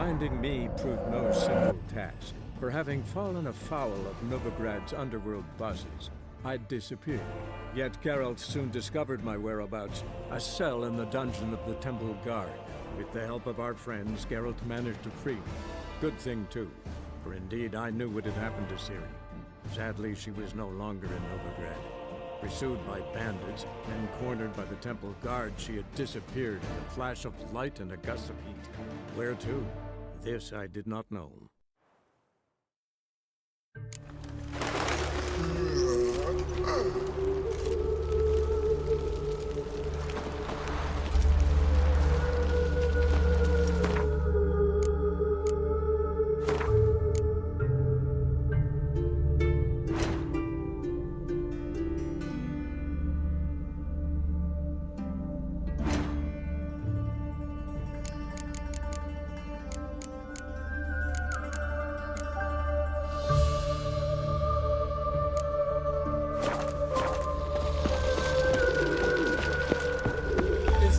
Finding me proved no simple task, for having fallen afoul of Novigrad's underworld bosses, I'd disappeared. Yet Geralt soon discovered my whereabouts, a cell in the dungeon of the Temple Guard. With the help of our friends, Geralt managed to free me. Good thing too, for indeed I knew what had happened to Ciri. Sadly, she was no longer in Novigrad. Pursued by bandits, then cornered by the Temple Guard, she had disappeared in a flash of light and a gust of heat. Where to? This I did not know.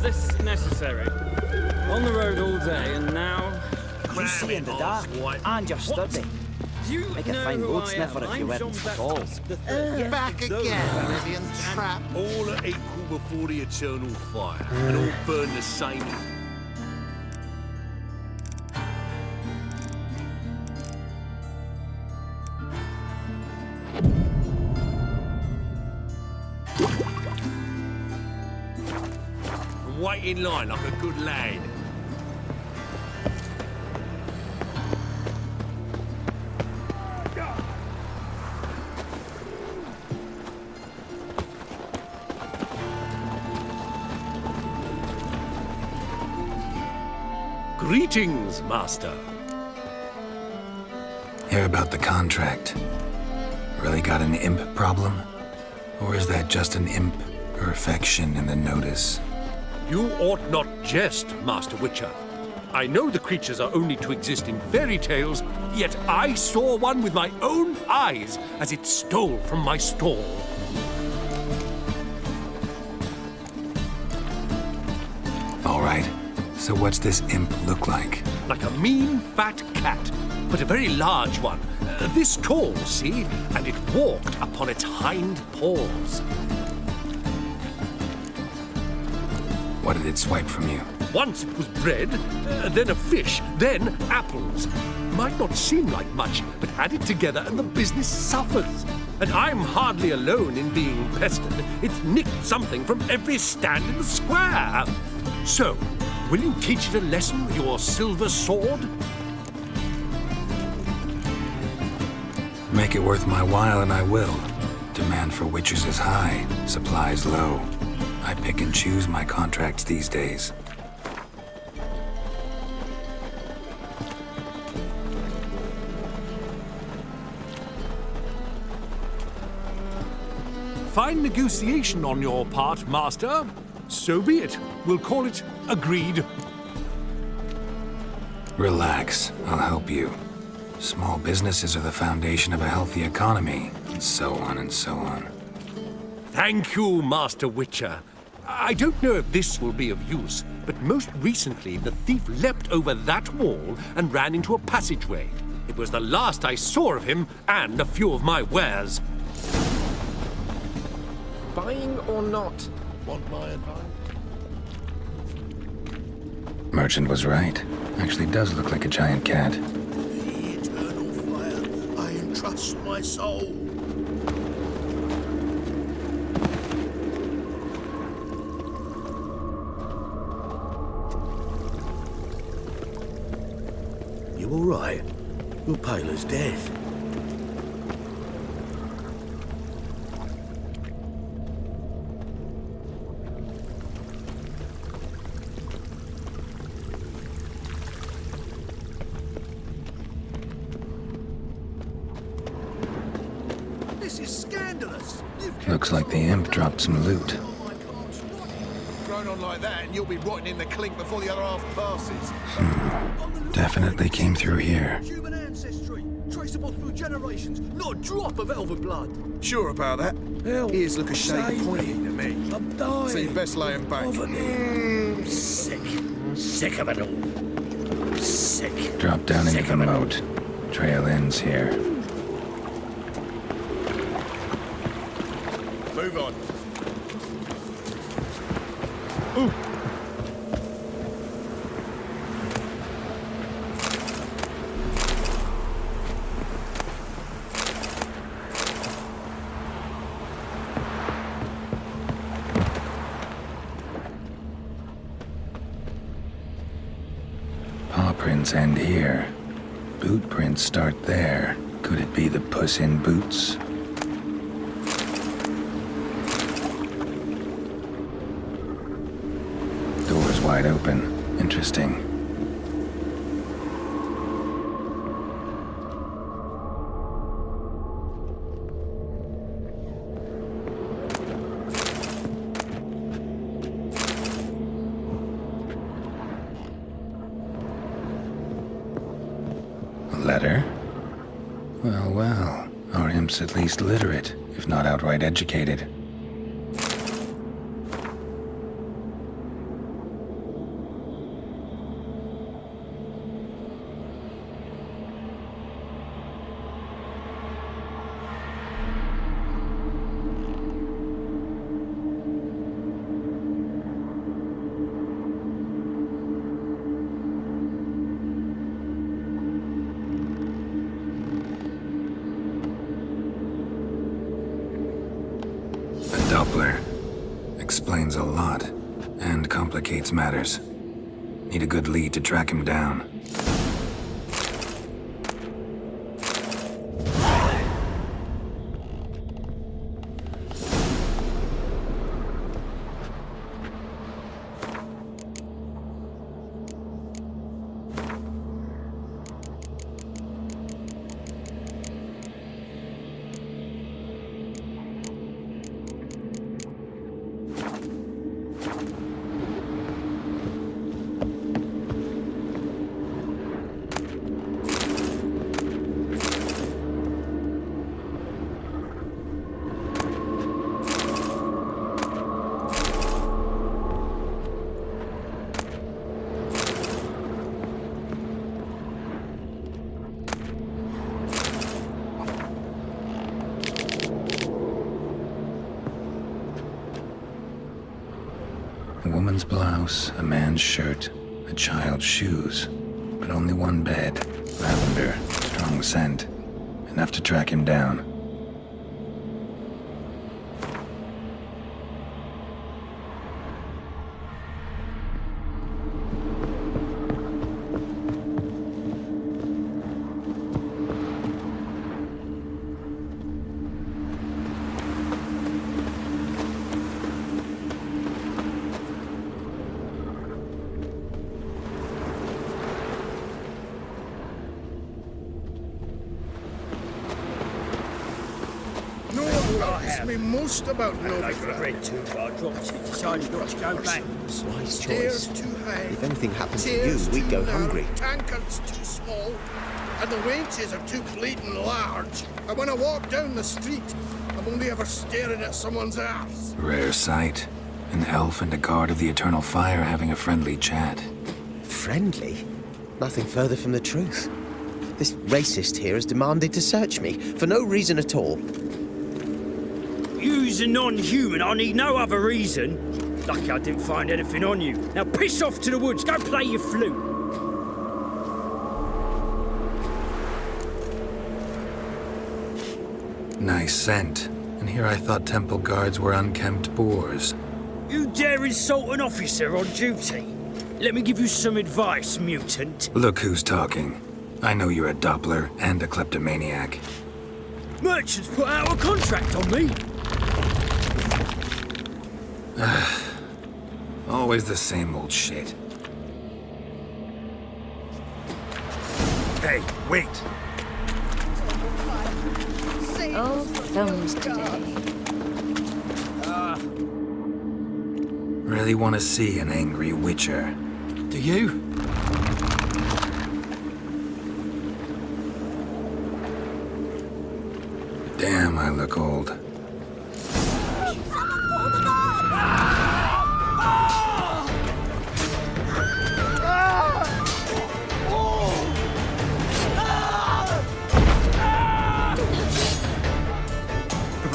This necessary? On the road all day, and now... You see in the dark, and you're sturdy. You Make a know fine who gold I sniffer am. if you I'm weren't Jean-Baptiste balls. the Third. Back again, Vivian Trap. All are equal before the eternal fire, and all burn the same. Wait in line like a good lad. Greetings, Master. Hear about the contract. Really got an imp problem? Or is that just an imp perfection in the notice? You ought not jest, Master Witcher. I know the creatures are only to exist in fairy tales, yet I saw one with my own eyes as it stole from my stall. All right, so what's this imp look like? Like a mean, fat cat, but a very large one. This tall, see? And it walked upon its hind paws. What did it swipe from you? Once it was bread, then a fish, then apples. Might not seem like much, but add it together and the business suffers. And I'm hardly alone in being pestered. It's nicked something from every stand in the square. So, will you teach it a lesson with your silver sword? Make it worth my while and I will. Demand for witches is high, supplies low. I pick and choose my contracts these days. Fine negotiation on your part, Master. So be it. We'll call it agreed. Relax, I'll help you. Small businesses are the foundation of a healthy economy, and so on and so on. Thank you, Master Witcher. I don't know if this will be of use, but most recently the thief leapt over that wall and ran into a passageway. It was the last I saw of him and a few of my wares. Buying or not? Want my advice? Merchant was right. Actually does look like a giant cat. The eternal fire, I entrust my soul. You all right? You're pale as death. This is scandalous. Looks like the imp dropped some loot. Thrown on like that, and you'll be rotting in the clink before the other half passes. Definitely came through here. Human ancestry, traceable through generations, not a drop of elven blood. Sure about that? Ears look a shade pointy to me. I'm dying. So you best lay him back. Sick. Sick of it all. Sick. Drop down into the moat. Trail ends here. Move on. Paw prints end here. Boot prints start there. Could it be the Puss in Boots? Door's wide open. Interesting. Letter? Well, well. Our imp's at least literate, if not outright educated. Doppler. Explains a lot, and complicates matters. Need a good lead to track him down. A woman's blouse, a man's shirt, a child's shoes. But only one bed. Lavender, strong scent. Enough to track him down. It's me most about Novigrad. Wise Stairs choice. too high. If anything happened to you, Stairs we'd too go narrow, hungry. Tankards too small, and the wenches are too bleeding large. And when I walk down the street, I'm only ever staring at someone's ass. Rare sight. An elf and a guard of the Eternal Fire having a friendly chat. Friendly? Nothing further from the truth. This racist here has demanded to search me, for no reason at all. You's a non-human, I need no other reason. Lucky I didn't find anything on you. Now piss off to the woods, go play your flute. Nice scent. And here I thought temple guards were unkempt boors. You dare insult an officer on duty? Let me give you some advice, mutant. Look who's talking. I know you're a Doppler and a kleptomaniac. Merchants put out a contract on me. Always the same old shit. Hey, wait! Oh, films today. Really want to see an angry witcher. Do you? Damn, I look old.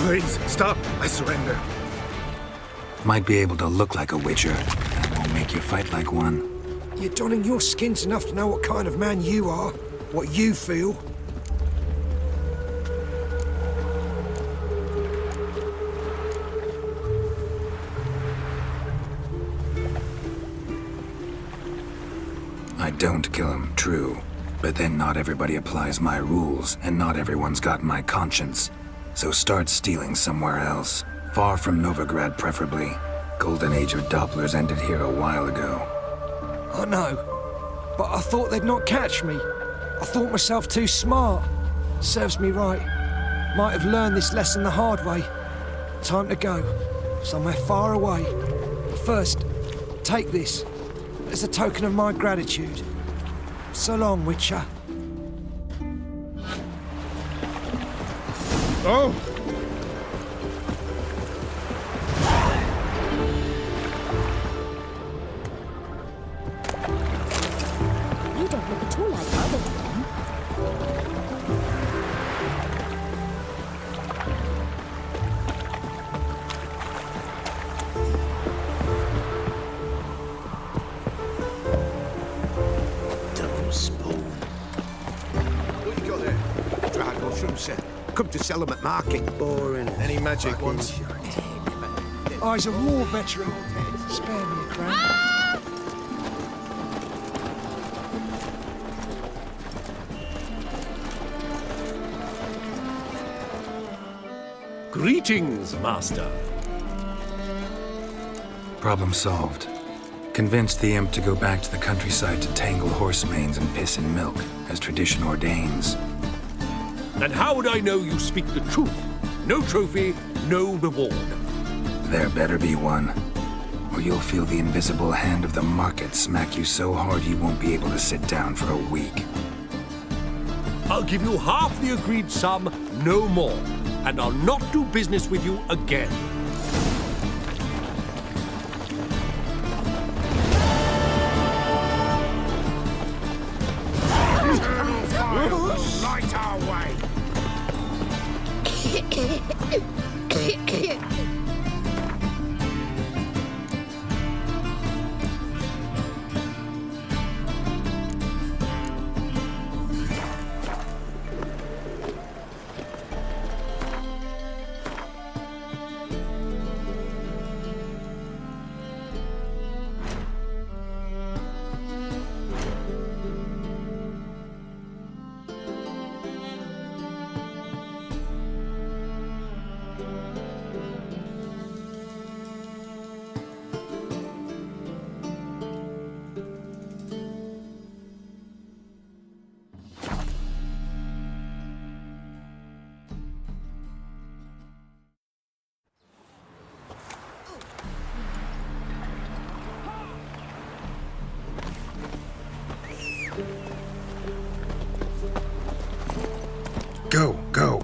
Please, stop. I surrender. Might be able to look like a witcher. That won't make you fight like one. You're donning your skins enough to know what kind of man you are, what you feel. I don't kill him, true. But then not everybody applies my rules, and not everyone's got my conscience. So start stealing somewhere else. Far from Novigrad, preferably. Golden age of Dopplers ended here a while ago. I know, but I thought they'd not catch me. I thought myself too smart. Serves me right. Might have learned this lesson the hard way. Time to go. Somewhere far away. But first, take this. As a token of my gratitude. So long, Witcher. Oh! You don't look at all like other than them. What you got there? Drag mushrooms, come to sell them at market. Boring. Any magic ones? I's a war veteran. Spare me a crown. Greetings, Master. Problem solved. Convinced the imp to go back to the countryside to tangle horse manes and piss in milk, as tradition ordains. And how would I know you speak the truth? No trophy, no reward. There better be one. Or you'll feel the invisible hand of the market smack you so hard you won't be able to sit down for a week. I'll give you half the agreed sum, no more. And I'll not do business with you again. Light our way. Go, go.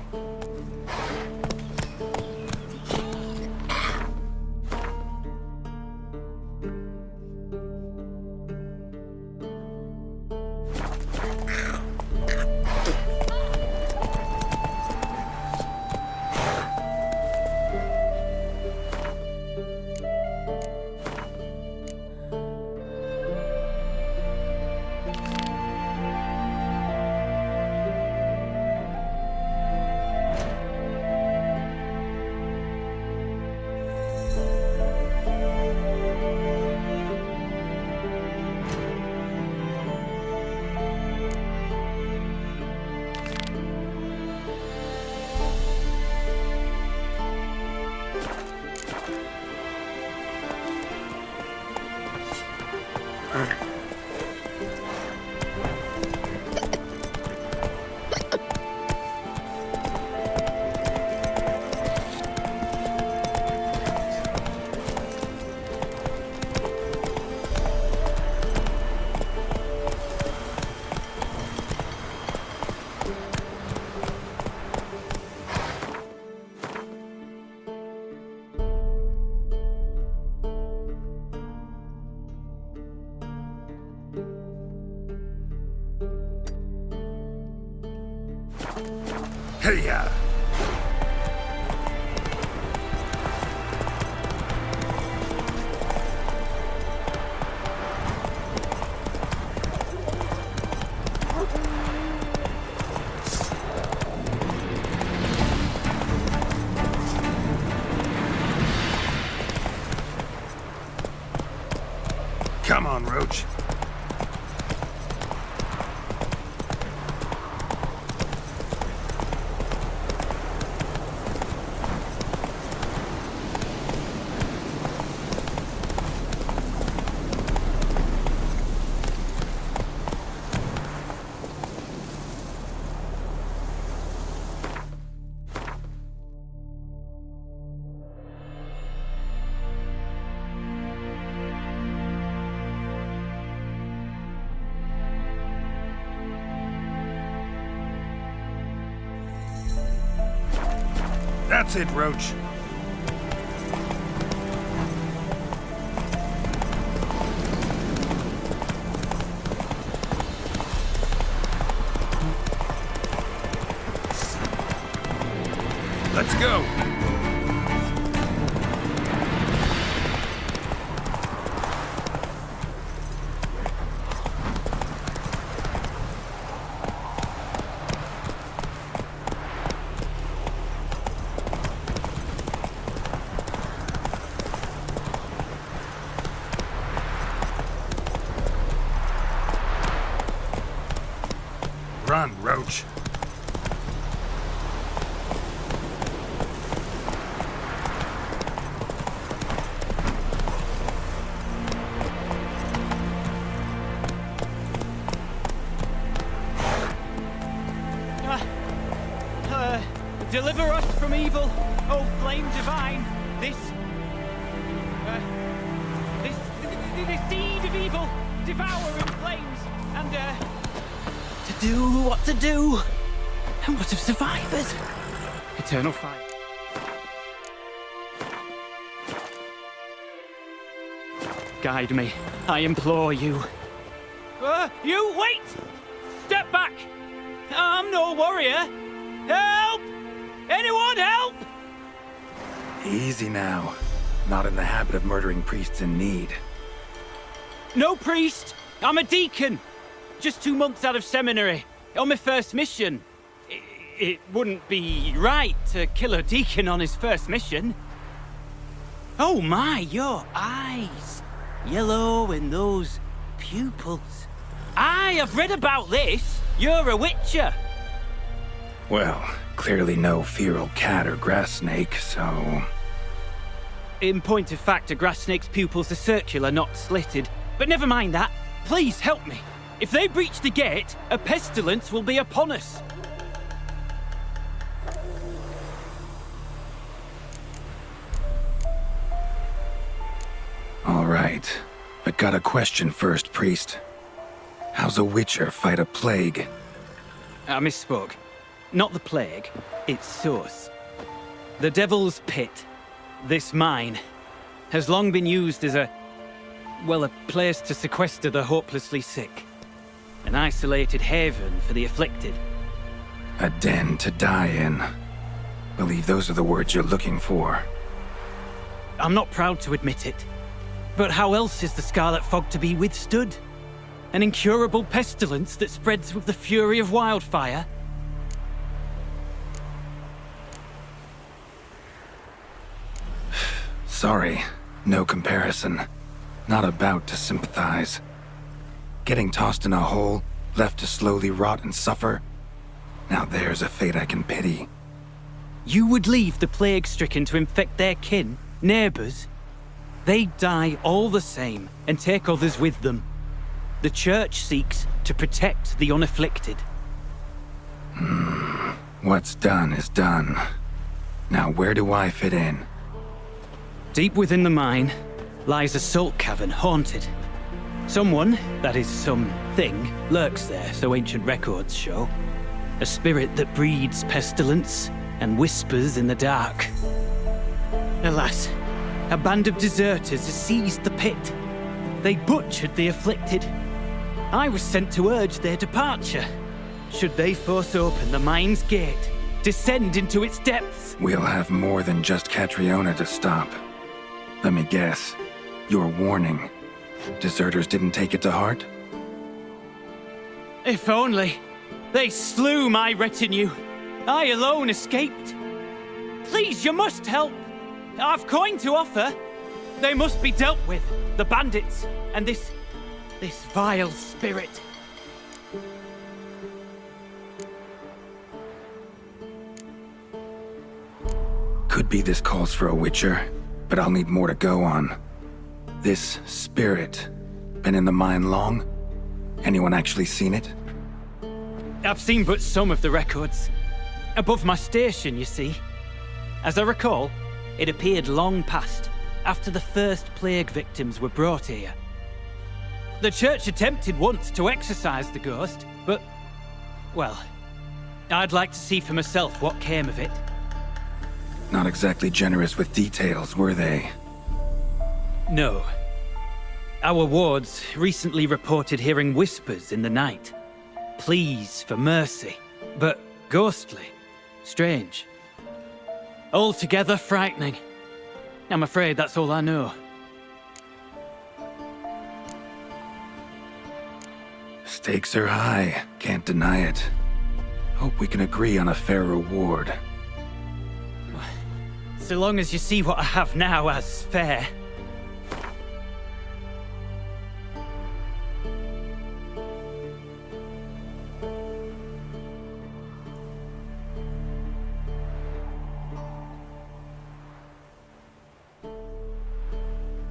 Hey-ya! That's it, Roach. Let's go. Run, Roach. Deliver us from evil, O flame divine. This seed of evil, devour in flames, and to do what to do, and what of survivors? Eternal fire. Guide me, I implore you. You wait! Step back! I'm no warrior. Help! Anyone help! Easy now. Not in the habit of murdering priests in need. No priest! I'm a deacon! Just 2 months out of seminary, on my first mission. It wouldn't be right to kill a deacon on his first mission. Oh my, your eyes. Yellow and those pupils. I have read about this. You're a witcher. Well, clearly no feral cat or grass snake, so... In point of fact, a grass snake's pupils are circular, not slitted. But never mind that. Please help me. If they breach the gate, a pestilence will be upon us. All right. But got a question first, priest. How's a witcher fight a plague? I misspoke. Not the plague, its source. The Devil's Pit, this mine, has long been used as a place to sequester the hopelessly sick. An isolated haven for the afflicted. A den to die in. Believe those are the words you're looking for. I'm not proud to admit it, but how else is the Scarlet Fog to be withstood? An incurable pestilence that spreads with the fury of wildfire? Sorry, no comparison. Not about to sympathize. Getting tossed in a hole, left to slowly rot and suffer? Now there's a fate I can pity. You would leave the plague-stricken to infect their kin, neighbors? They die all the same and take others with them. The Church seeks to protect the unafflicted. What's done is done. Now where do I fit in? Deep within the mine lies a salt cavern haunted. Someone, that is something, lurks there, so ancient records show. A spirit that breeds pestilence and whispers in the dark. Alas, a band of deserters has seized the pit. They butchered the afflicted. I was sent to urge their departure. Should they force open the mine's gate, descend into its depths? We'll have more than just Catriona to stop. Let me guess. Your warning. Deserters didn't take it to heart? If only. They slew my retinue. I alone escaped. Please, you must help. I've coin to offer. They must be dealt with. The bandits and this vile spirit. Could be this calls for a witcher, but I'll need more to go on. This spirit, been in the mine long? Anyone actually seen it? I've seen but some of the records. Above my station, you see. As I recall, it appeared long past, after the first plague victims were brought here. The church attempted once to exorcise the ghost, but, well, I'd like to see for myself what came of it. Not exactly generous with details, were they? No. Our wards recently reported hearing whispers in the night. Pleas for mercy, but ghostly. Strange. Altogether frightening. I'm afraid that's all I know. Stakes are high, can't deny it. Hope we can agree on a fair reward. So long as you see what I have now as fair.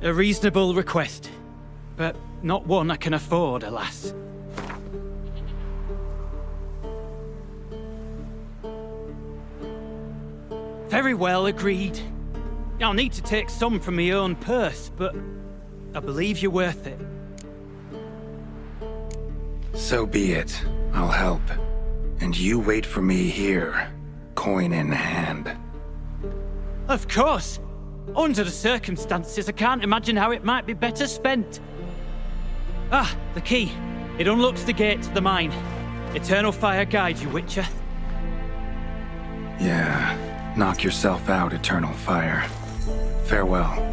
A reasonable request, but not one I can afford, alas. Very well, agreed. I'll need to take some from my own purse, but I believe you're worth it. So be it. I'll help. And you wait for me here, coin in hand. Of course! Under the circumstances, I can't imagine how it might be better spent. Ah, the key. It unlocks the gate to the mine. Eternal fire guide you, Witcher. Yeah. Knock yourself out, Eternal Fire. Farewell.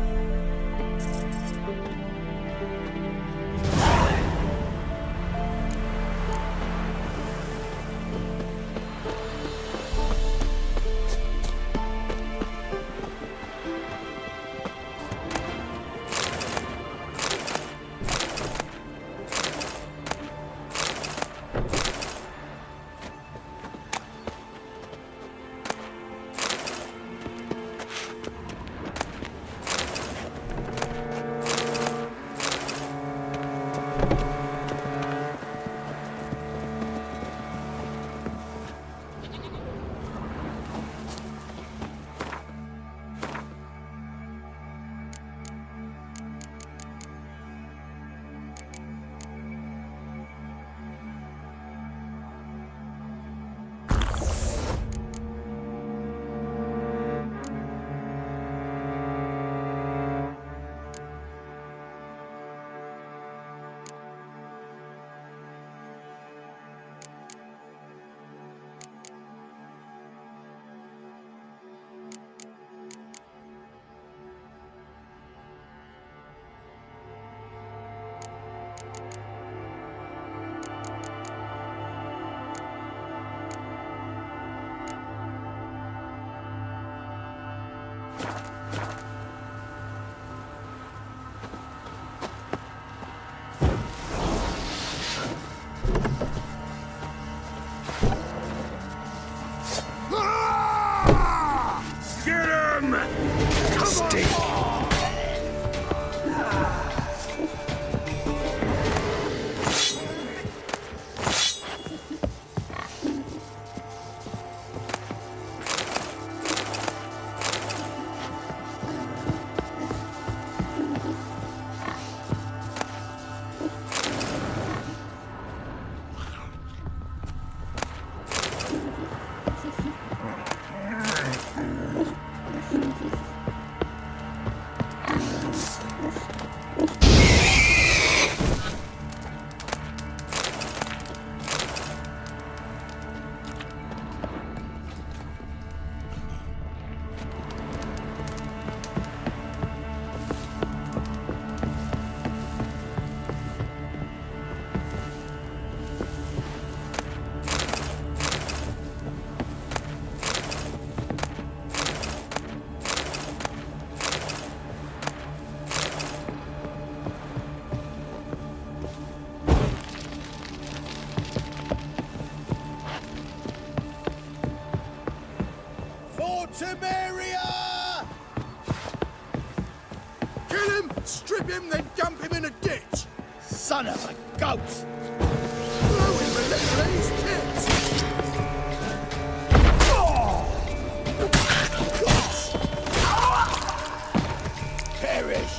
Tiberia! Kill him, strip him, then dump him in a ditch! Son of a ghost! Blow him a little in his tits! Perish!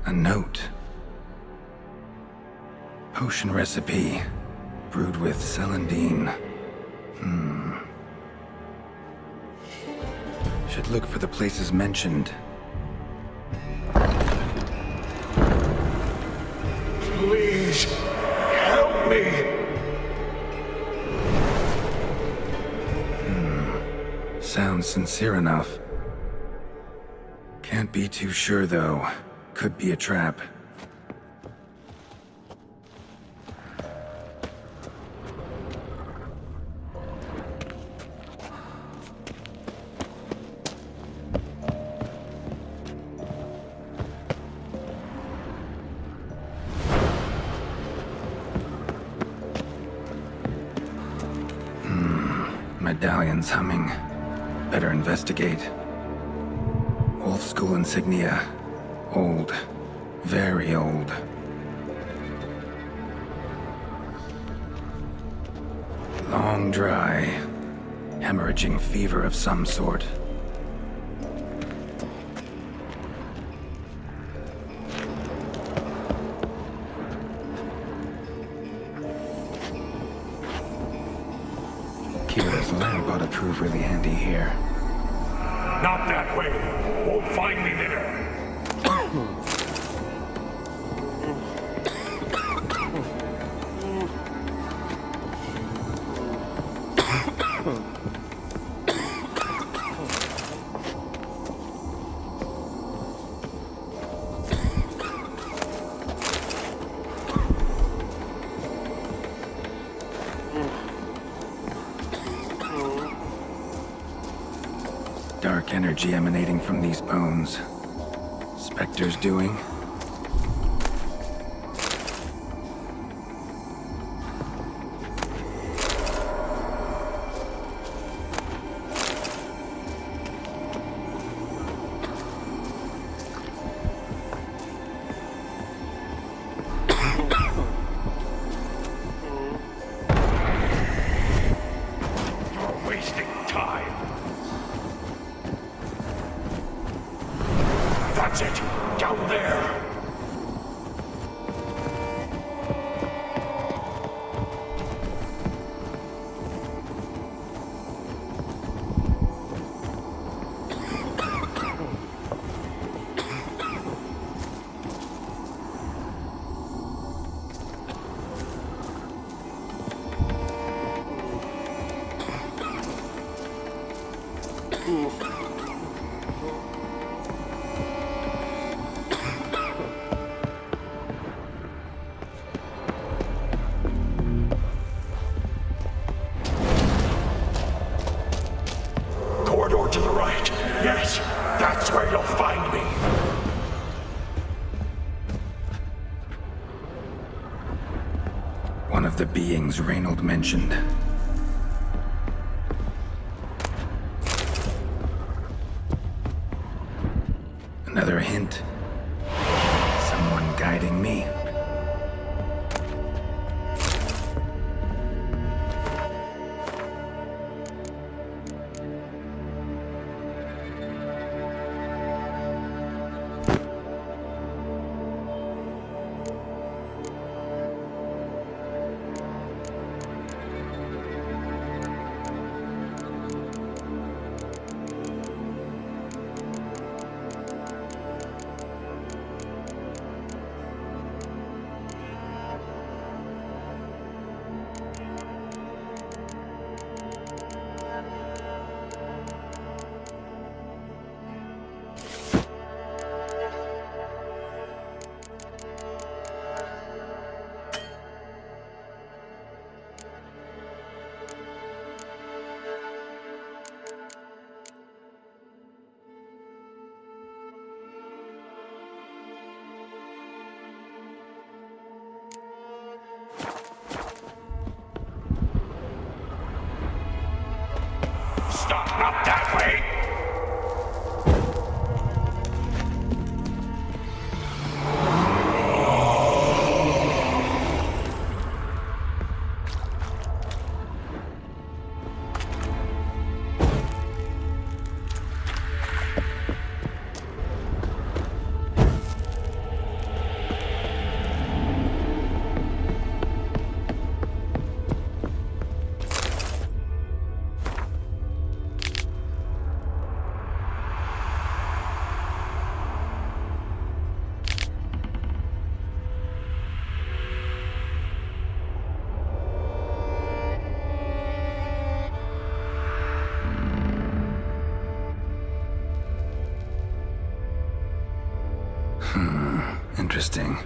A note. Potion recipe. Brewed with celandine. Should look for the places mentioned. Please, help me! Sounds sincere enough. Can't be too sure, though. Could be a trap. Medallion's humming. Better investigate. Old school insignia. Old. Very old. Long dry. Hemorrhaging fever of some sort. Kira's lamp ought to prove really handy here. Not that way. Won't find me there. Dark energy emanating from these bones. Spectre's doing. You're wasting time. That's it. Down there. Corridor to the right. Yes, that's where you'll find me. One of the beings Reynold mentioned. Another hint. Someone guiding me. Stop, not that way. Interesting.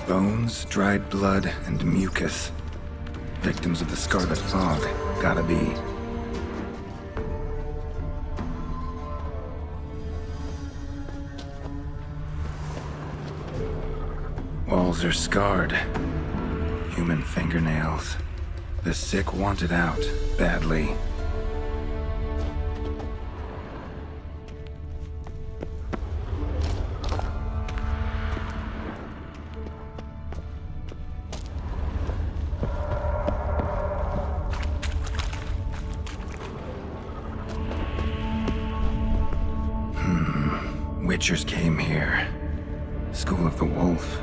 Bones, dried blood, and mucus. Victims of the Scarlet Fog. Gotta be. Walls are scarred. Human fingernails. The sick want it out, badly. Witchers came here. School of the Wolf.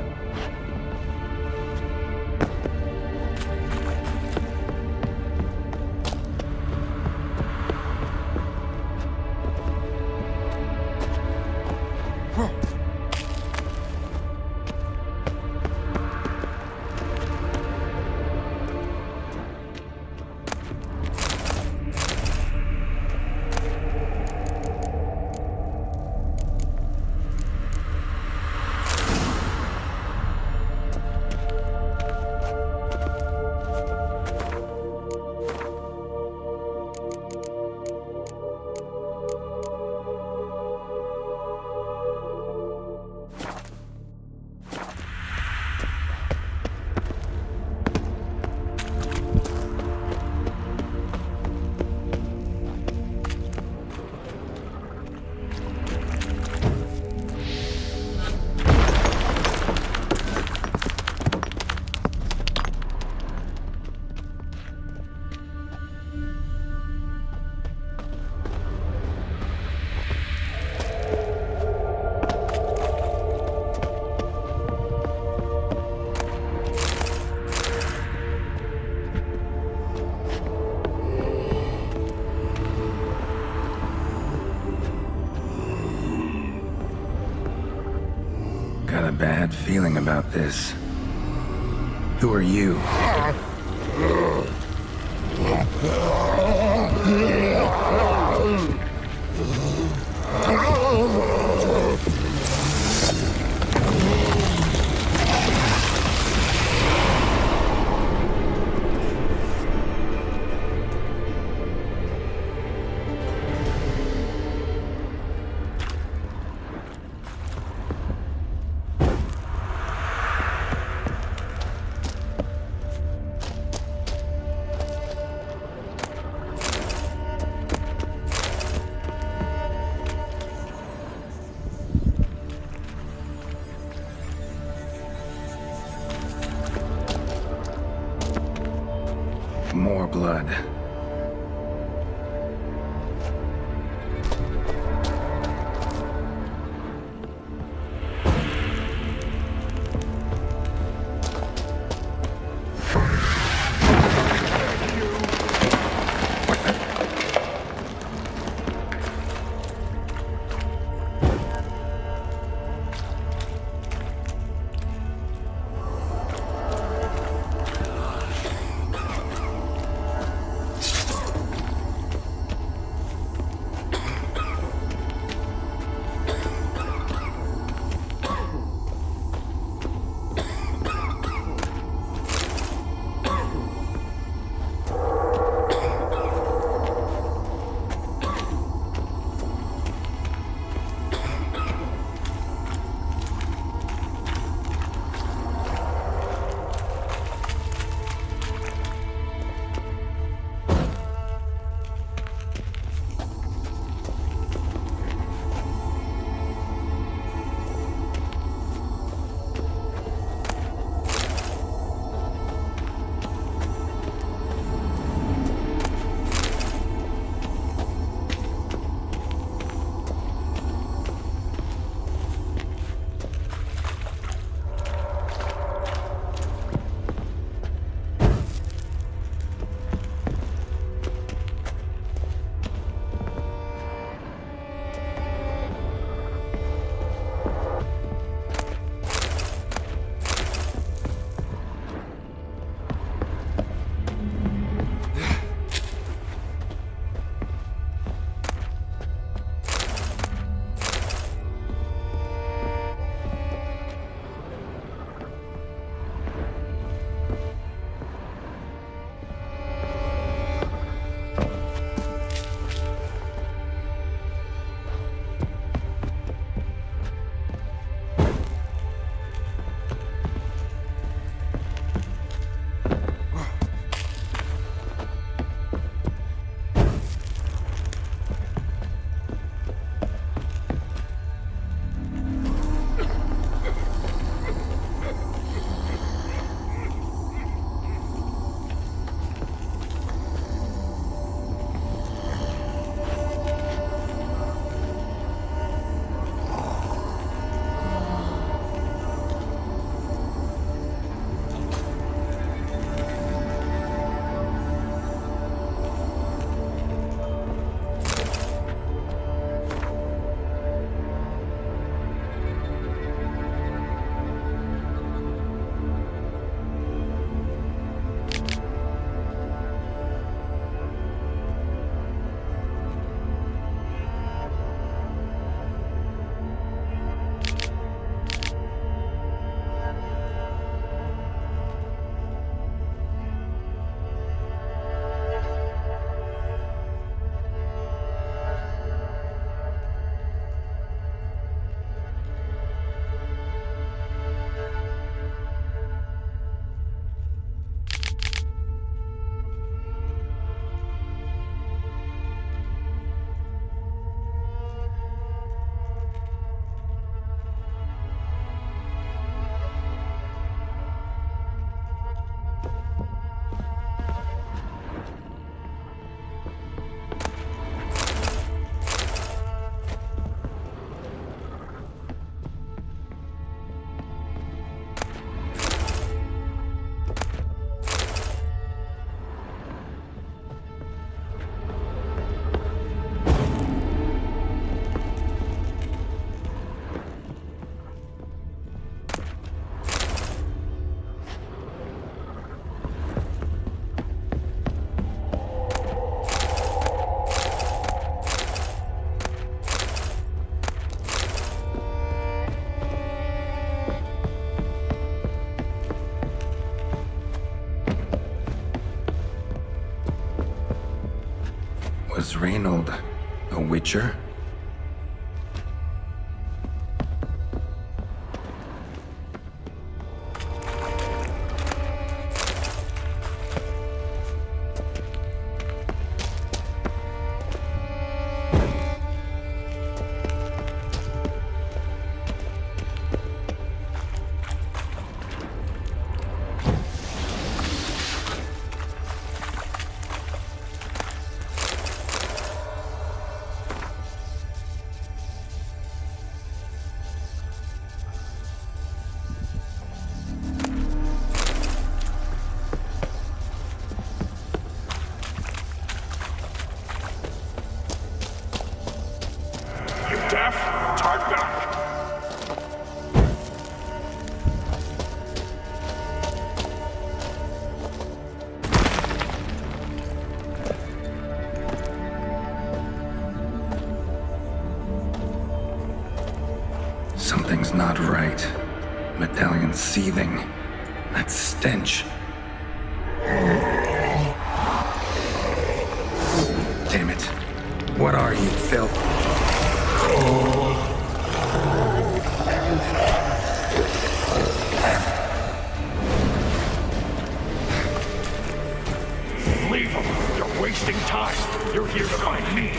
Got a bad feeling about this. Who are you? More blood. Was Reynold a witcher? Something's not right. Medallion seething. That stench. Damn it. What are you, filth? Leave him. You're wasting time. You're here to find me.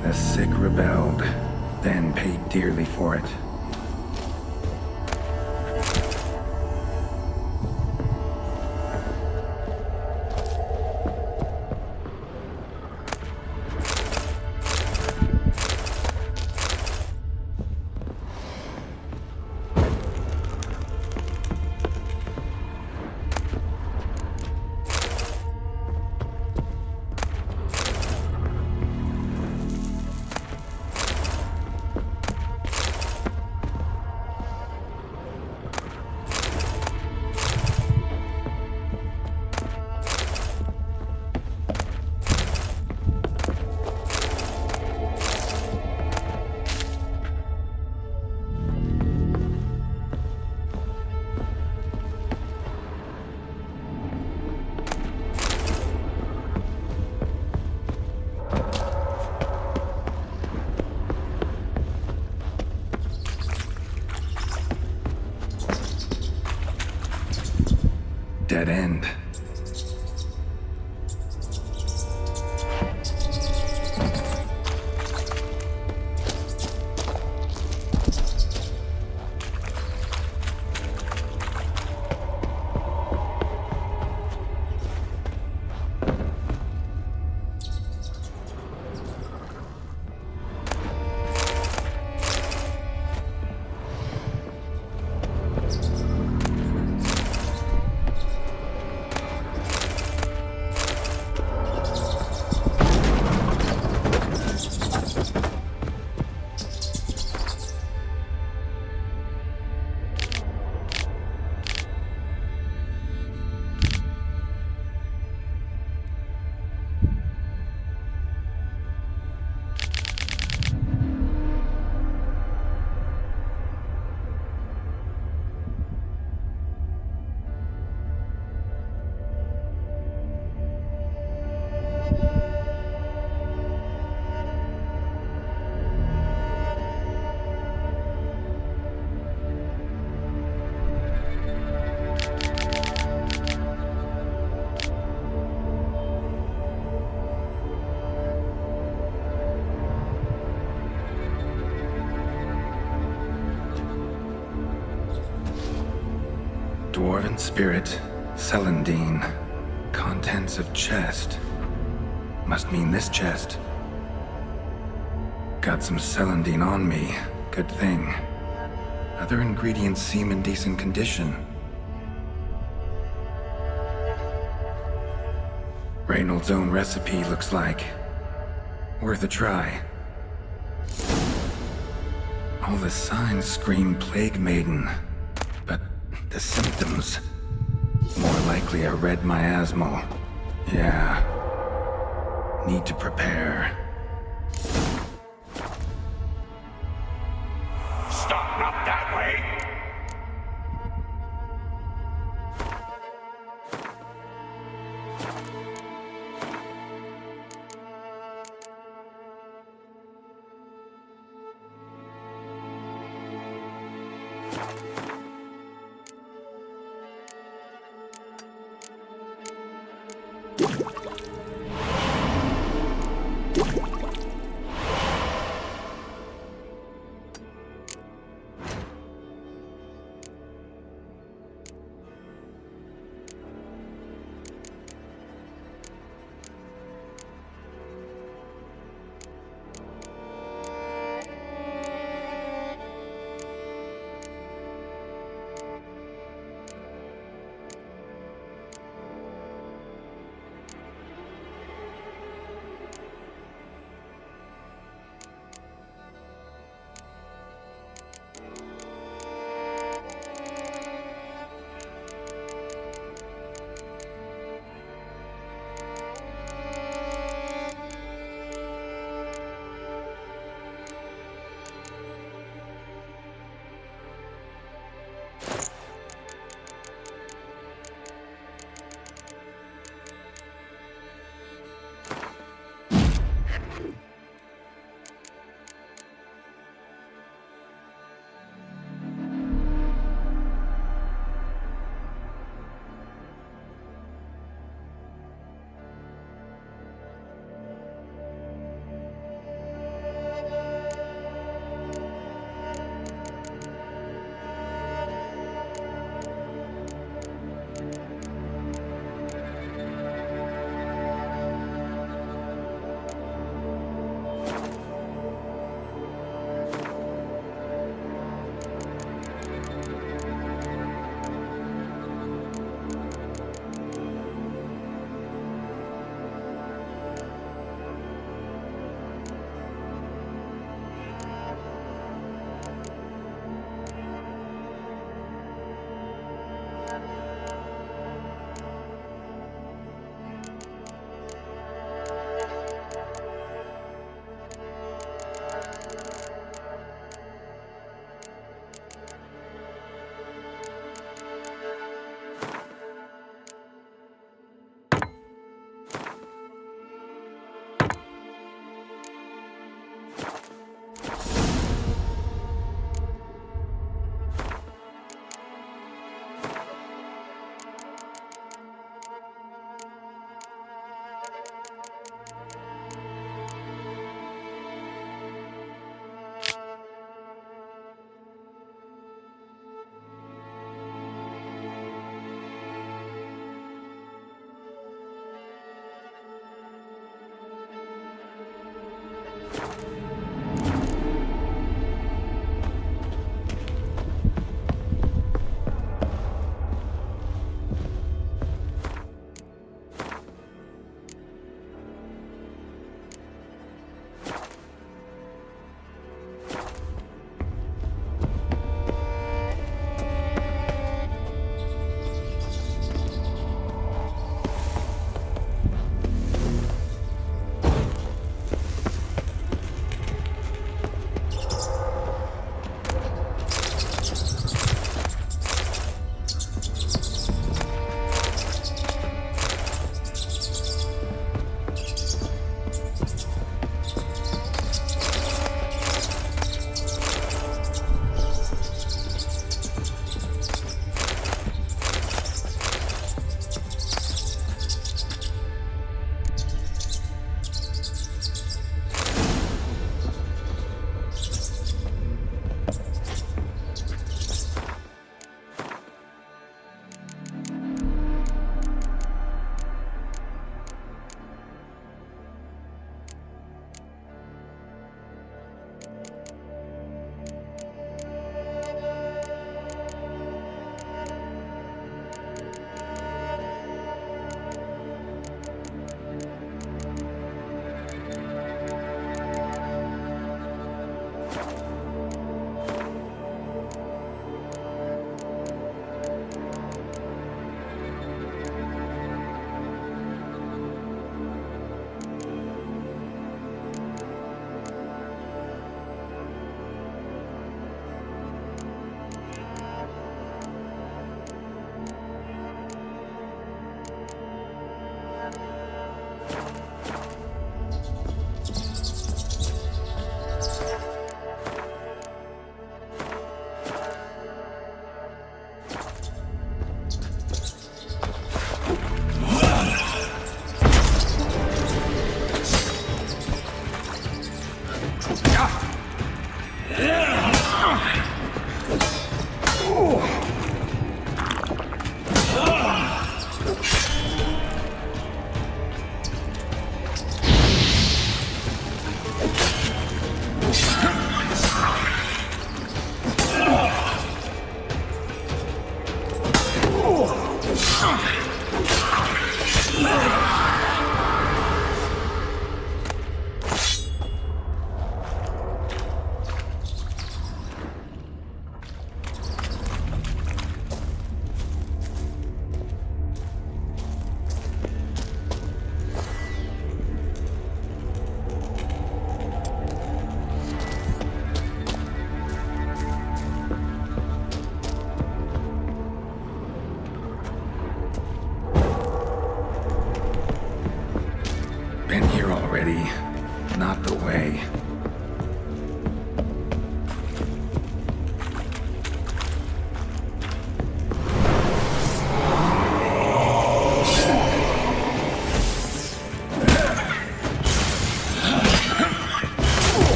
The sick rebelled, then paid dearly for it. Dead end. Dwarven spirit, Celandine. Contents of chest. Must mean this chest. Got some Celandine on me. Good thing. Other ingredients seem in decent condition. Reynolds' own recipe looks like. Worth a try. All the signs scream Plague Maiden, but the symptoms... more likely a red miasmal. Yeah. Need to prepare. Stop, not that way!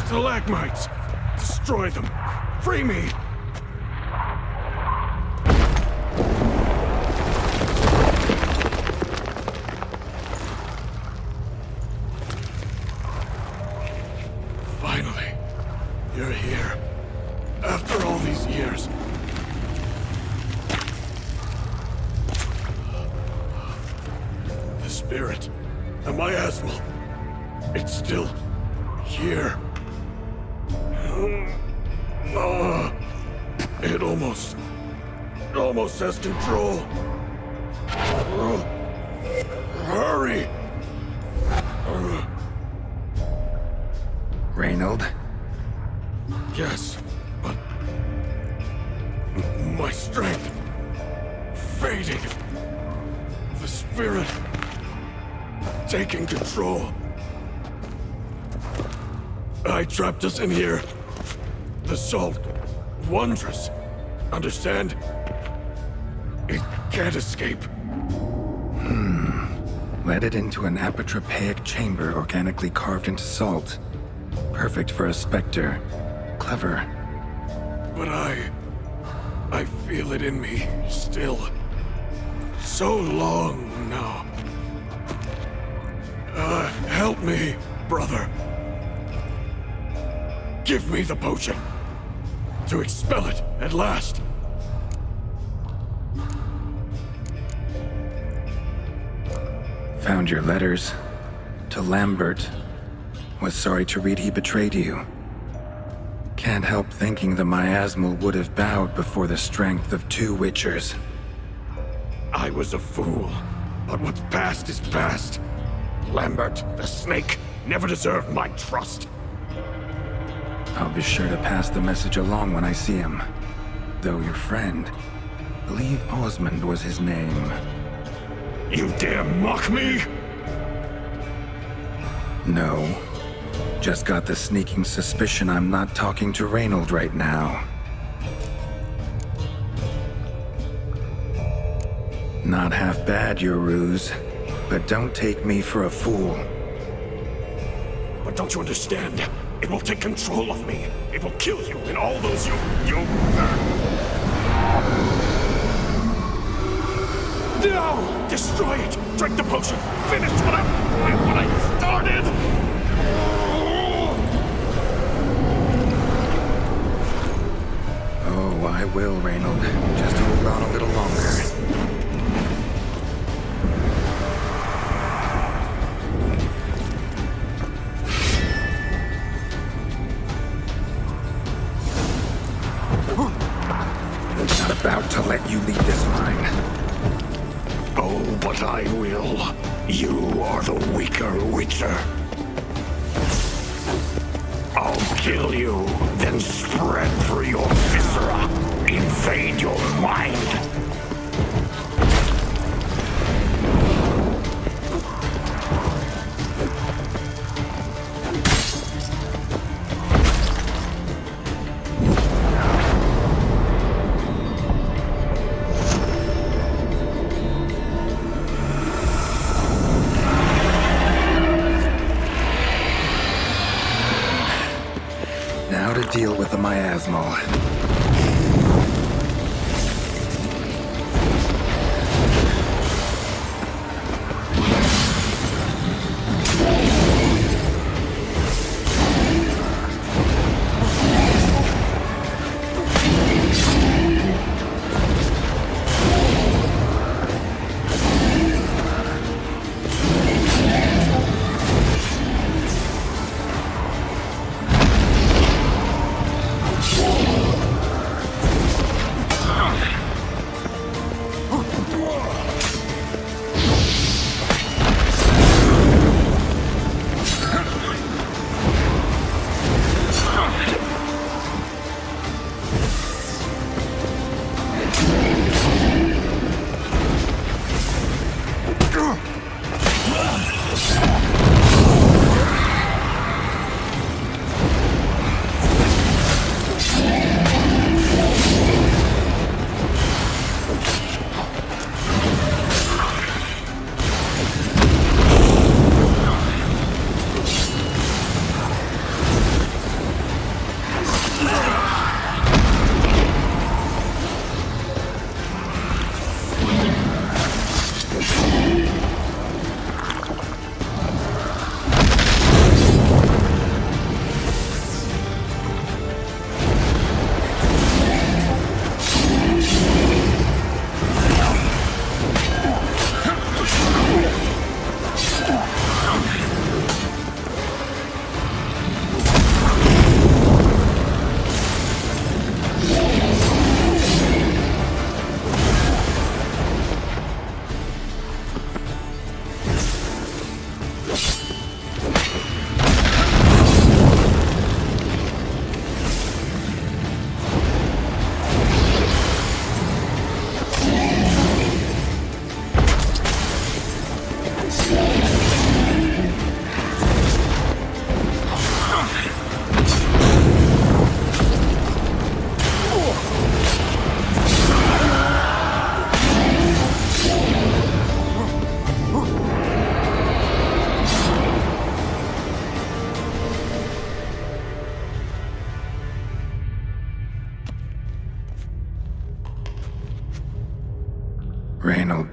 Stalagmites! Destroy them! Free me! Finally, you're here. After all these years. The spirit, the miasmal, it's still here. It almost has control. Hurry! Reynold? Yes, but my strength fading. The spirit taking control. I trapped us in here. The salt, wondrous. Understand? It can't escape. Led it into an apotropaic chamber organically carved into salt. Perfect for a specter. Clever. But I feel it in me still. So long now. Help me, brother. Give me the potion. To expel it at last. Found your letters. To Lambert. Was sorry to read he betrayed you. Can't help thinking the miasmal would have bowed before the strength of 2 Witchers. I was a fool. But what's past is past. Lambert, the snake, never deserved my trust. I'll be sure to pass the message along when I see him. Though your friend, believe Osmond was his name. You dare mock me? No. Just got the sneaking suspicion I'm not talking to Reynold right now. Not half bad, your ruse. But don't take me for a fool. But don't you understand? It will take control of me. It will kill you and all those you... No! Destroy it! Drink the potion! Finish what I started! Oh, I will, Reynold. Just hold on a little longer. Not about to let you leave this mine. Oh, but I will. You are the weaker Witcher. I'll kill you, then spread through your viscera, invade your mind. Now to deal with the miasmal.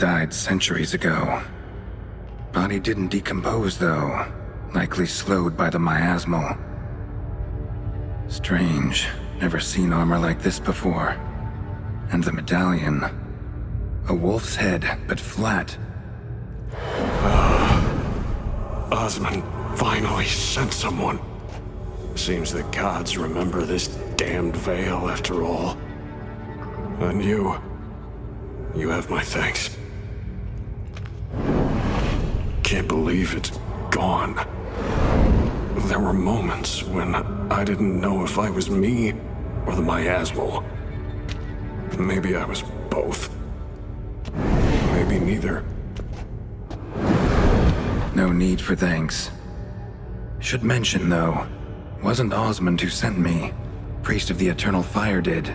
died centuries ago. Body didn't decompose, though. Likely slowed by the miasmal. Strange. Never seen armor like this before. And the medallion. A wolf's head, but flat. Osmond finally sent someone. Seems the gods remember this damned veil after all. And you have my thanks. Can't believe it's gone. There were moments when I didn't know if I was me or the miasmal. Maybe I was both. Maybe neither. No need for thanks. Should mention, though, wasn't Osmond who sent me. Priest of the Eternal Fire did.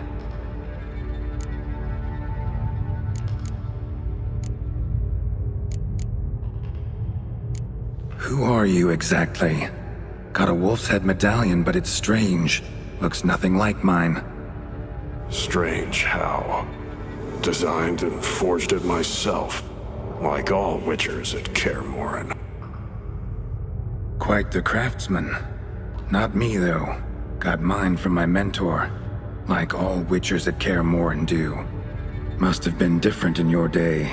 Who are you exactly? Got a wolf's head medallion, but it's strange. Looks nothing like mine. Strange how? Designed and forged it myself, like all witchers at Kaer Morhen. Quite the craftsman. Not me, though. Got mine from my mentor, like all witchers at Kaer Morhen do. Must have been different in your day.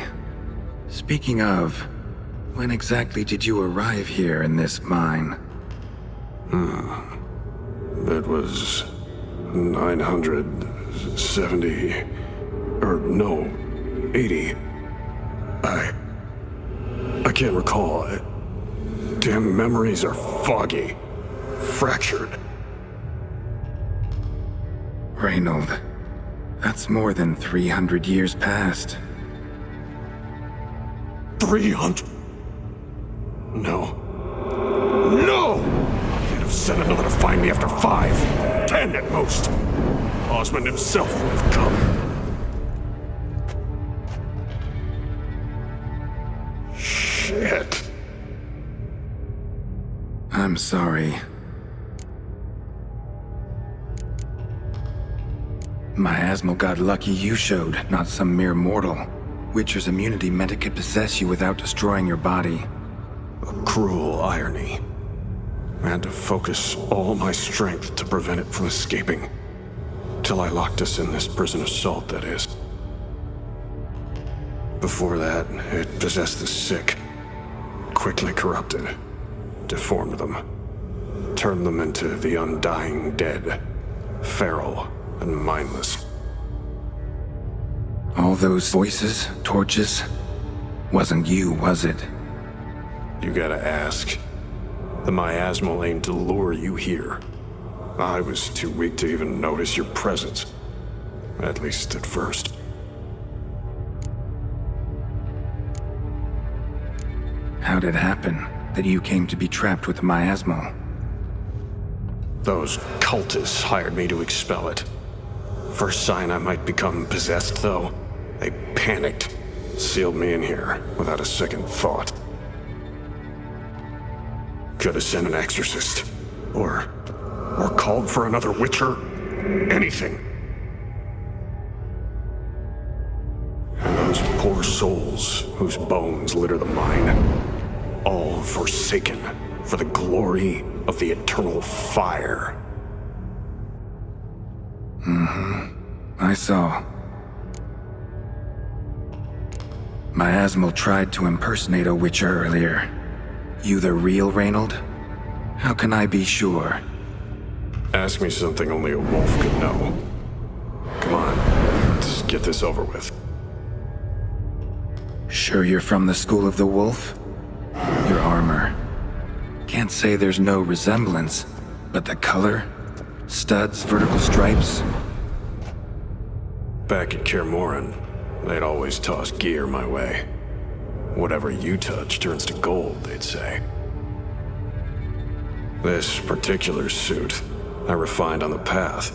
Speaking of, when exactly did you arrive here in this mine? It was 970... or no, 80. I can't recall. Damn memories are foggy. Fractured. Reynold, that's more than 300 years past. 300? No. No! They'd have sent another to find me after 5, 10 at most. Osmond himself would have come. Shit. I'm sorry. Miasmal got lucky you showed, not some mere mortal. Witcher's immunity meant it could possess you without destroying your body. A cruel irony. I had to focus all my strength to prevent it from escaping. Till I locked us in this prison of salt, that is. Before that, it possessed the sick. Quickly corrupted. Deformed them. Turned them into the undying dead. Feral and mindless. All those voices, torches, wasn't you, was it? You gotta ask. The miasmal aimed to lure you here. I was too weak to even notice your presence. At least at first. How'd it happen that you came to be trapped with the miasmal? Those cultists hired me to expel it. First sign I might become possessed, though, they panicked. Sealed me in here without a second thought. Could have sent an exorcist. Or called for another witcher. Anything. And those poor souls whose bones litter the mine. All forsaken for the glory of the eternal fire. I saw. Miasmal tried to impersonate a witcher earlier. You the real Reynold? How can I be sure? Ask me something only a wolf could know. Come on, let's get this over with. Sure you're from the School of the Wolf? Your armor. Can't say there's no resemblance, but the color? Studs, vertical stripes? Back at Kaer Morhen, they'd always toss gear my way. Whatever you touch turns to gold, they'd say. This particular suit, I refined on the path.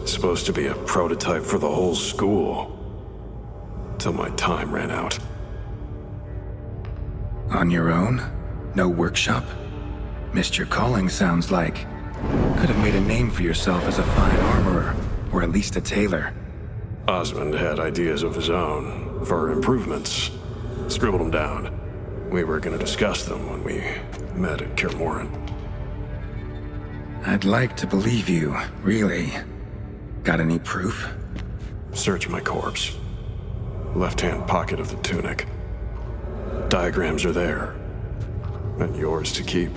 Supposed to be a prototype for the whole school. Till my time ran out. On your own? No workshop? Missed your calling, sounds like. Could have made a name for yourself as a fine armorer, or at least a tailor. Osmond had ideas of his own, for improvements, Scribbled them down. We were gonna discuss them when we met at Kermoran. I'd like to believe you, really. Got any proof? Search my corpse. Left-hand pocket of the tunic. Diagrams are there. And yours to keep.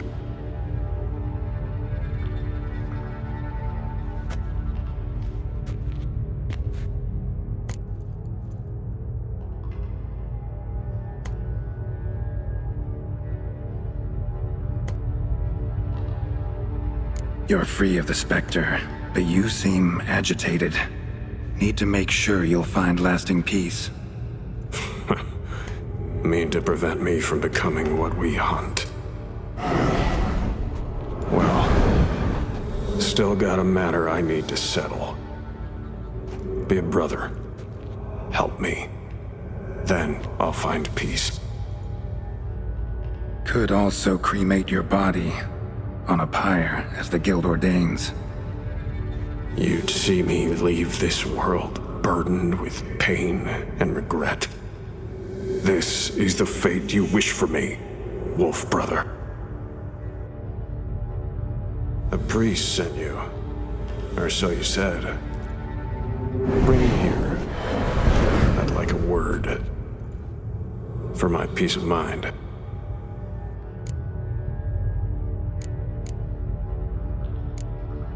You're free of the Spectre, but you seem agitated. Need to make sure you'll find lasting peace. Mean to prevent me from becoming what we hunt. Well, still got a matter I need to settle. Be a brother. Help me. Then I'll find peace. Could also cremate your body on a pyre, as the Guild ordains. You'd see me leave this world burdened with pain and regret. This is the fate you wish for me, Wolf Brother. A priest sent you, or so you said. Bring him here. I'd like a word. For my peace of mind.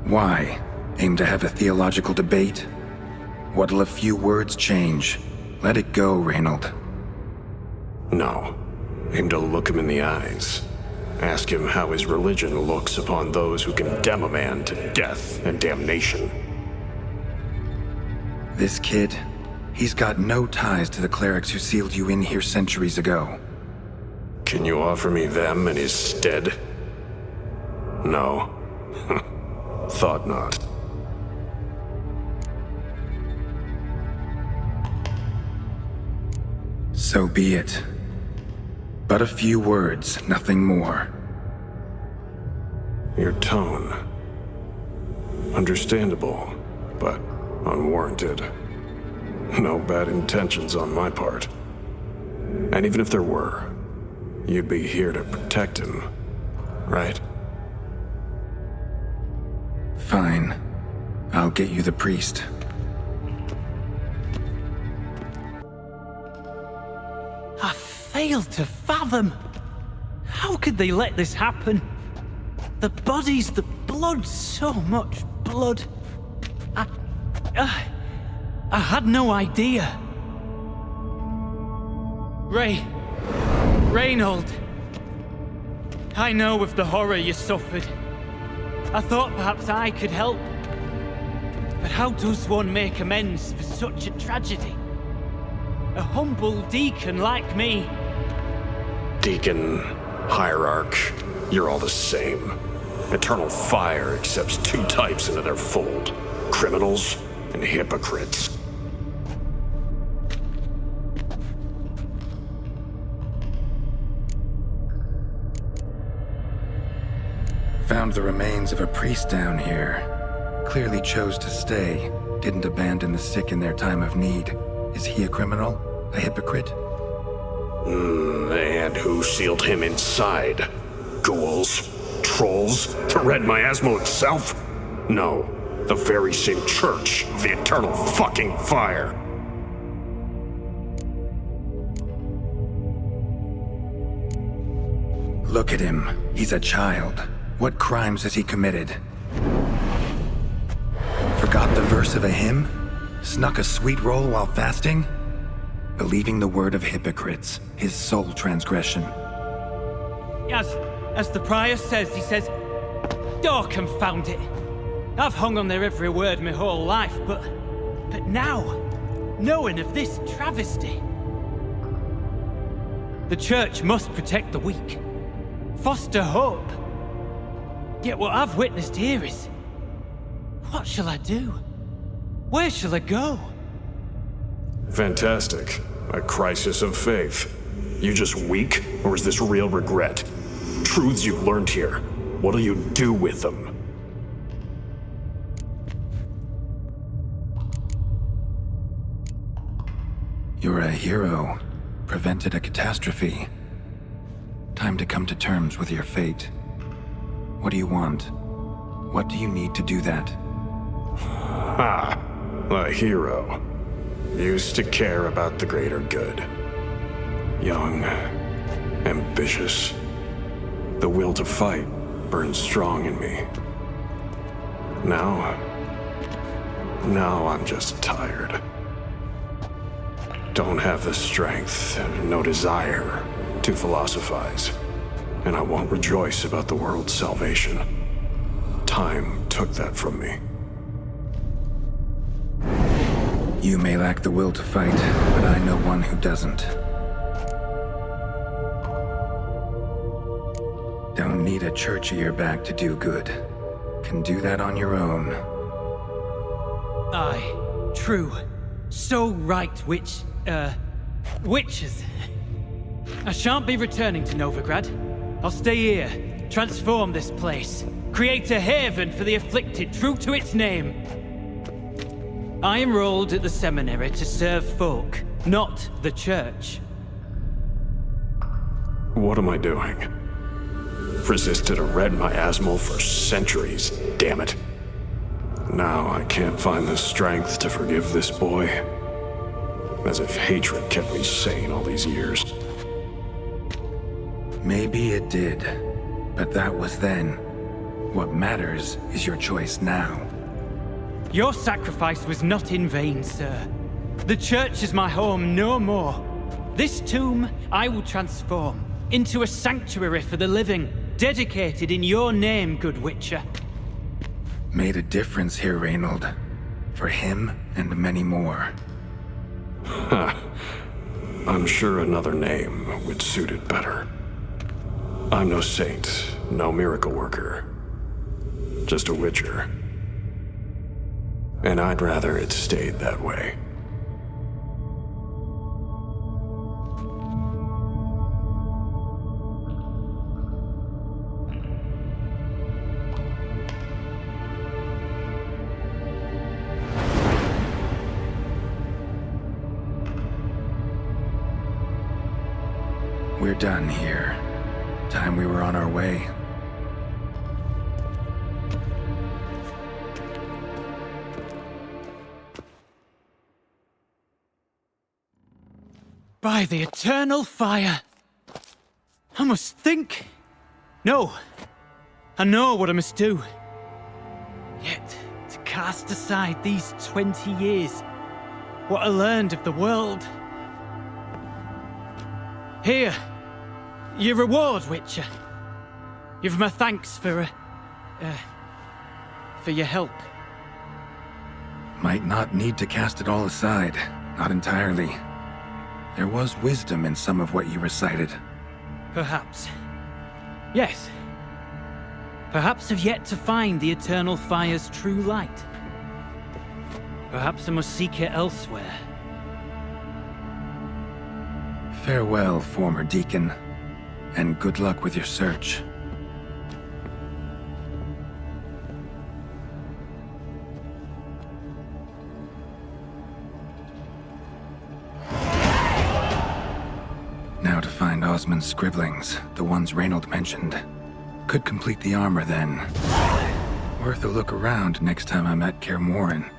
Why? Aim to have a theological debate? What'll a few words change? Let it go, Reynold. No. Aim to look him in the eyes. Ask him how his religion looks upon those who condemn a man to death and damnation. This kid, he's got no ties to the clerics who sealed you in here centuries ago. Can you offer me them in his stead? No. Thought not. So be it. But a few words, nothing more. Your tone. Understandable, but unwarranted. No bad intentions on my part. And even if there were, you'd be here to protect him, right? Fine. I'll get you the priest. I failed to fathom. How could they let this happen? The bodies, the blood, so much blood. I had no idea. Reynold. I know of the horror you suffered. I thought perhaps I could help. But how does one make amends for such a tragedy? A humble deacon like me. Deacon, hierarch, you're all the same. Eternal fire accepts two types into their fold. Criminals and hypocrites. Found the remains of a priest down here. Clearly chose to stay. Didn't abandon the sick in their time of need. Is he a criminal? A hypocrite? And who sealed him inside? Ghouls? Trolls? The Red Miasmal itself? No. The very same church of the eternal fucking fire. Look at him. He's a child. What crimes has he committed? Forgot the verse of a hymn? Snuck a sweet roll while fasting? Believing the word of hypocrites, his sole transgression. As the prior says, he says, "Oh, confound it. I've hung on their every word my whole life, but now, knowing of this travesty, the church must protect the weak, foster hope. Yet what I've witnessed here is, what shall I do? Where shall I go?" Fantastic. A crisis of faith. You just weak, or is this real regret? Truths you've learned here. What'll you do with them? You're a hero. prevented a catastrophe. Time to come to terms with your fate. What do you want? What do you need to do that? Ha! A hero. Used to care about the greater good. Young, ambitious. The will to fight burned strong in me. Now I'm just tired. Don't have the strength, no desire to philosophize, and I won't rejoice about the world's salvation. Time took that from me. You may lack the will to fight, but I know one who doesn't. Don't need a church at your back to do good. Can do that on your own. Aye, true. So right, witches. I shan't be returning to Novigrad. I'll stay here, transform this place, create a haven for the afflicted, true to its name. I enrolled at the seminary to serve folk, not the church. What am I doing? Resisted a red miasmal for centuries, damn it. Now I can't find the strength to forgive this boy. As if hatred kept me sane all these years. Maybe it did, but that was then. What matters is your choice now. Your sacrifice was not in vain, sir. The church is my home no more. This tomb I will transform into a sanctuary for the living, dedicated in your name, good Witcher. Made a difference here, Reynold. For him and many more. I'm sure another name would suit it better. I'm no saint, no miracle worker. Just a Witcher. And I'd rather it stayed that way. We're done here. Time we were on our way. By the eternal fire! I must think. No. I know what I must do. Yet, to cast aside these 20 years, what I learned of the world. Here, your reward, Witcher. You've my thanks for your help. Might not need to cast it all aside. Not entirely. There was wisdom in some of what you recited. Perhaps. Yes. Perhaps I've yet to find the eternal fire's true light. Perhaps I must seek it elsewhere. Farewell, former deacon, and good luck with your search. Now to find Osmond's scribblings, the ones Reynold mentioned. Could complete the armor then. Worth a look around next time I'm at Kaer Morhen.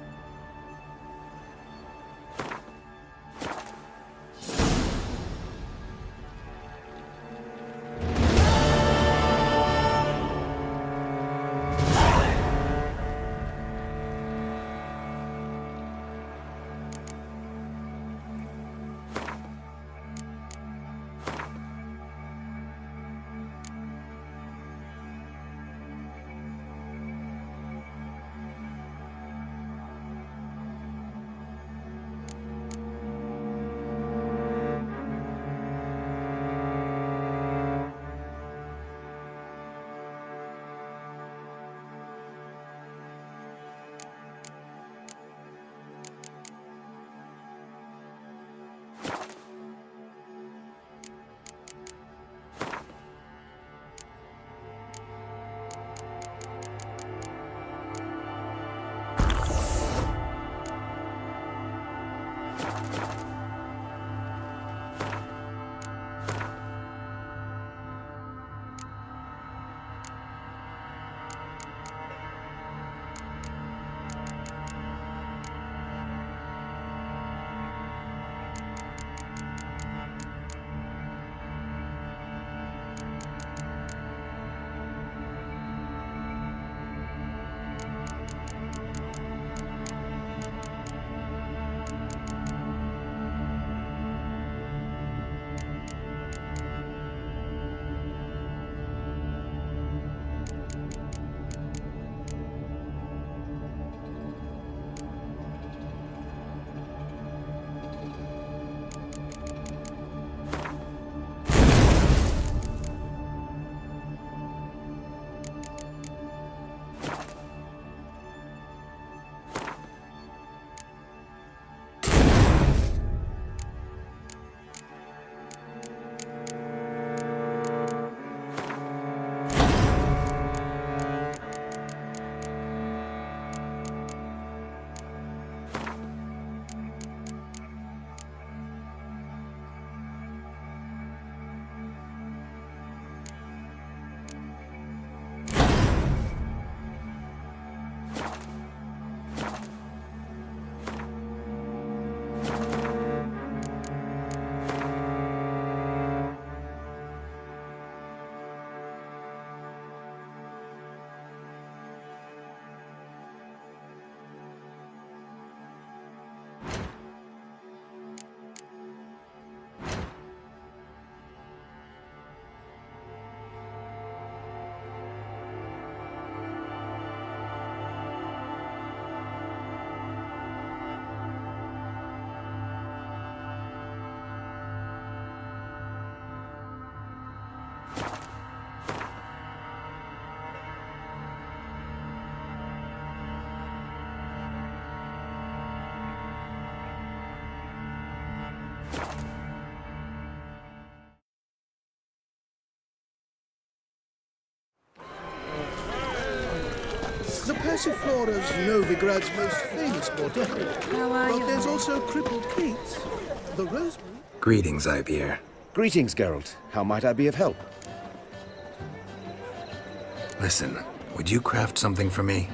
The Passiflora's Novigrad's most famous mortar. How are But you? there's also crippled Kate's. The rosemary. Greetings, Ipier. Greetings, Geralt. How might I be of help? Listen, would you craft something for me?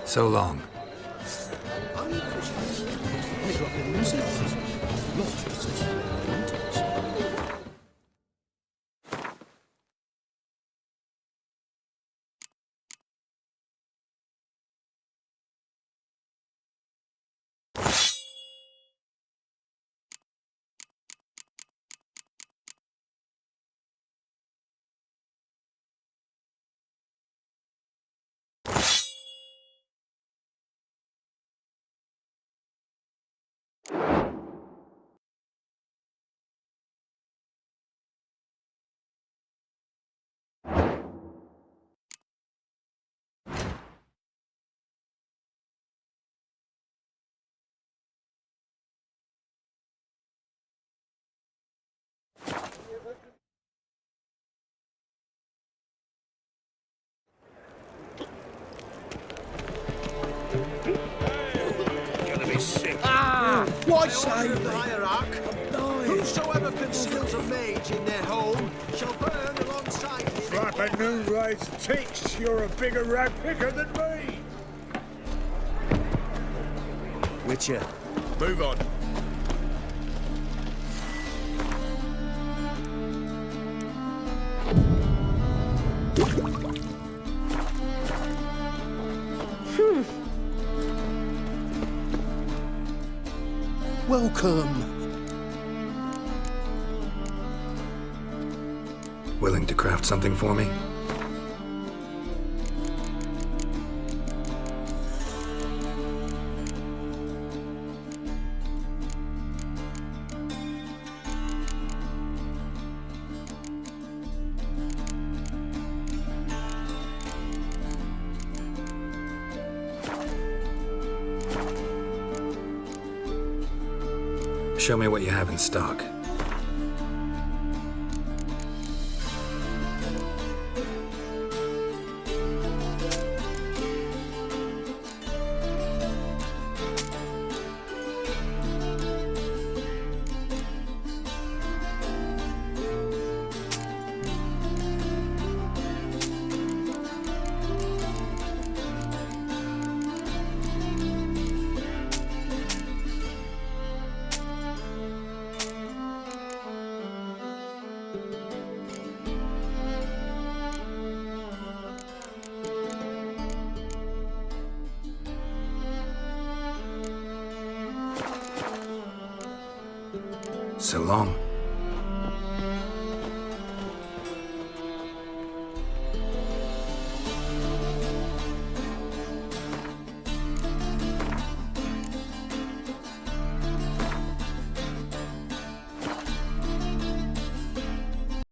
So long. Why say me? Hierarch, whosoever conceals a mage in their home shall burn alongside But no RTX, you're a bigger rag picker than me. Witcher. Move on. Welcome. Willing to craft something for me? Show me what you have in stock. So long.